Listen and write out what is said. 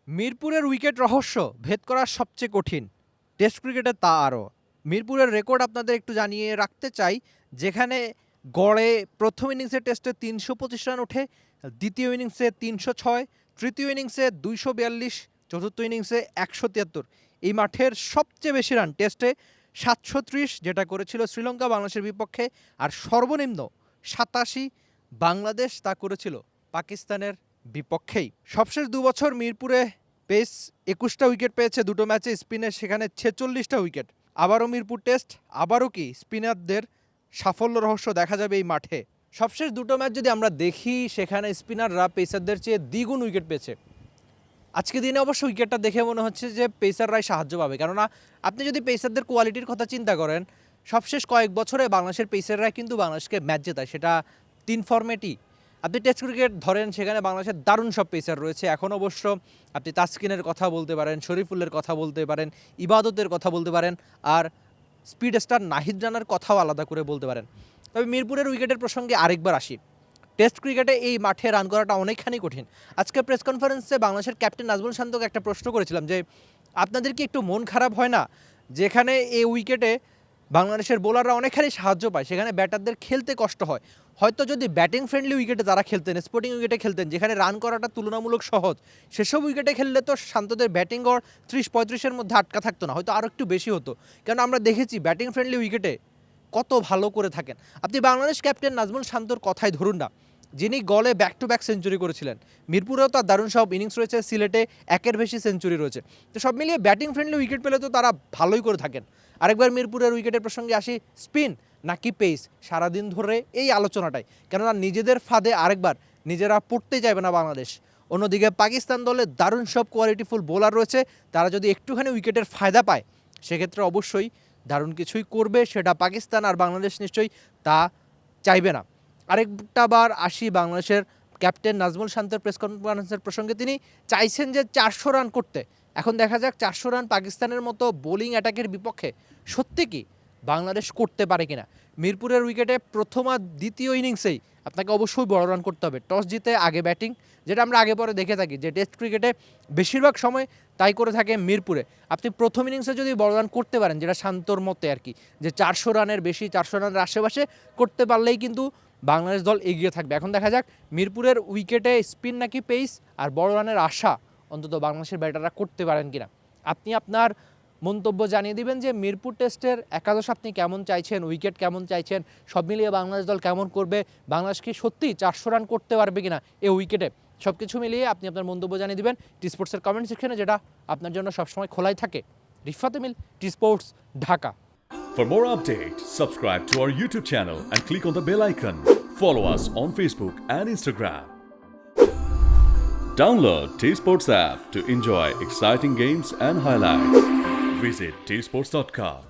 মিরপুরের উইকেট রহস্য ভেদ করা সবচেয়ে কঠিন, টেস্ট ক্রিকেটে তা আরও। মিরপুরের রেকর্ড আপনাদের একটু জানিয়ে রাখতে চাই, যেখানে গড়ে প্রথম ইনিংসে টেস্টে ৩২৫ রান ওঠে, দ্বিতীয় ইনিংসে ৩০৬, তৃতীয় ইনিংসে ২৪২, চতুর্থ ইনিংসে ১৭৩। এই মাঠের সবচেয়ে বেশি রান টেস্টে ৭৩০, যেটা করেছিল শ্রীলঙ্কা বাংলাদেশের বিপক্ষে, আর সর্বনিম্ন ৮৭ বাংলাদেশ তা করেছিল পাকিস্তানের বিপক্ষেই। সবশেষ ২ বছর মিরপুরে পেস ২১টা উইকেট পেয়েছে দুটো ম্যাচে, স্পিনে সেখানে ৪৬টা উইকেট। আবারও মিরপুর টেস্ট, আবারও কি স্পিনারদের সাফল্য রহস্য দেখা যাবে এই মাঠে। সবশেষ দুটো ম্যাচ যদি আমরা দেখি, সেখানে স্পিনাররা পেসারদের চেয়ে দ্বিগুণ উইকেট পেয়েছে। আজকে দিনে অবশ্য উইকেটটা দেখে মনে হচ্ছে যে পেসাররাই সাহায্য পাবে, কেননা আপনি যদি পেসারদের কোয়ালিটির কথা চিন্তা করেন, সবশেষ কয়েক বছরে বাংলাদেশের পেসাররা কিন্তু বাংলাদেশকে ম্যাচ জেতায়, সেটা 3 ফরম্যাটই। আপনি টেস্ট ক্রিকেট ধরেন, সেখানে বাংলাদেশের দারুণ সব পেসার রয়েছে। এখন অবশ্য আপনি তাসকিনের কথা বলতে পারেন, শরীফুলের কথা বলতে পারেন, ইবাদতের কথা বলতে পারেন, আর স্পিড স্টার নাহিদ রানার কথাও আলাদা করে বলতে পারেন। তবে মিরপুরের উইকেটের প্রসঙ্গে আরেকবার আসি। টেস্ট ক্রিকেটে এই মাঠে রান করাটা অনেকখানি কঠিন। আজকে প্রেস কনফারেন্সে বাংলাদেশের ক্যাপ্টেন নাজমুল শান্তকে একটা প্রশ্ন করেছিলাম যে, আপনাদের কি একটু মন খারাপ হয় না যেখানে এই উইকেটে বাংলাদেশের বোলাররা অনেকখানি সাহায্য পায়, সেখানে ব্যাটারদের খেলতে কষ্ট হয়? হয়তো যদি ব্যাটিং ফ্রেন্ডলি উইকেটে তারা খেলতেন, স্পোর্টিং উইকেটে খেলতেন, যেখানে রান করাটা তুলনামূলক সহজ, সেসব উইকেটে খেললে তো শান্তদের ব্যাটিং গড় 30-35-এর মধ্যে আটকা থাকতো না, হয়তো আরও একটু বেশি হতো। কেন আমরা দেখেছি ব্যাটিং ফ্রেন্ডলি উইকেটে কত ভালো করে থাকেন। আপনি বাংলাদেশ ক্যাপ্টেন নাজমুল শান্তর কথাই ধরুন না, যিনি গলে ব্যাক টু ব্যাক সেঞ্চুরি করেছিলেন। মিরপুরেও তার দারুণ সব ইনিংস রয়েছে, সিলেটে একের বেশি সেঞ্চুরি রয়েছে। তো সব মিলিয়ে ব্যাটিং ফ্রেন্ডলি উইকেট পেলে তো তারা ভালোই করে থাকেন। আরেকবার মিরপুরের উইকেটের প্রসঙ্গে আসি, স্পিন নাকি পেস, সারাদিন ধরে এই আলোচনাটাই, কেননা নিজেদের ফাঁদে আরেকবার নিজেরা পড়তে চাইবে না বাংলাদেশ। অন্যদিকে পাকিস্তান দলে দারুণ সব কোয়ালিটিফুল বোলার রয়েছে, তারা যদি একটুখানি উইকেটের ফায়দা পায়, সেক্ষেত্রে অবশ্যই দারুণ কিছুই করবে, সেটা পাকিস্তান আর বাংলাদেশ নিশ্চয়ই তা চাইবে না। আরেকটা বার আসি বাংলাদেশের ক্যাপ্টেন নাজমুল শান্তের প্রেস কনফারেন্সের প্রসঙ্গে। তিনি চাইছেন যে 400 রান করতে। এখন দেখা যাক 400 রান পাকিস্তানের মতো বোলিং অ্যাটাকের বিপক্ষে সত্যি কি বাংলাদেশ করতে পারে কিনা। মিরপুরের উইকেটে প্রথম আর দ্বিতীয় ইনিংসেই আপনাকে অবশ্যই বড় রান করতে হবে, টস জিতে আগে ব্যাটিং, যেটা আমরা আগে পরে দেখে থাকি যে টেস্ট ক্রিকেটে বেশিরভাগ সময় তাই করে থাকে মিরপুরে। আপনি প্রথম ইনিংসে যদি বড় রান করতে পারেন, যেটা শান্তর মতে আর কি, যে 400 রানের বেশি, 400 রানের আশেপাশে করতে পারলেই কিন্তু বাংলাদেশ দল এগিয়ে থাকবে। এখন দেখা যাক মিরপুরের উইকেটে স্পিন নাকি পেস আর বড় রানের আশা অন্তত বাংলাদেশের ব্যাটাররা করতে পারেন কিনা। আপনি আপনার মন্তব্য জানিয়ে দিবেন যে মিরপুর টেস্টের একাদশ আপনি কেমন চাইছেন, উইকেট কেমন চাইছেন, সব মিলিয়ে বাংলাদেশ দল কেমন করবে, বাংলাদেশ কি সত্যি 400 রান করতে পারবে কিনা এই উইকেটে, সব কিছু মিলিয়ে আপনি আপনার মন্তব্য জানিয়ে দিবেন টি স্পোর্টসের কমেন্ট সেকশনে, যেটা আপনার জন্য সবসময় খোলাই থাকে। Rifat Emil, T Sports, Dhaka. For more updates, subscribe to our YouTube channel and click on the bell icon. Follow us on Facebook and Instagram. Download T-Sports app to enjoy exciting games and highlights. Visit tsports.com.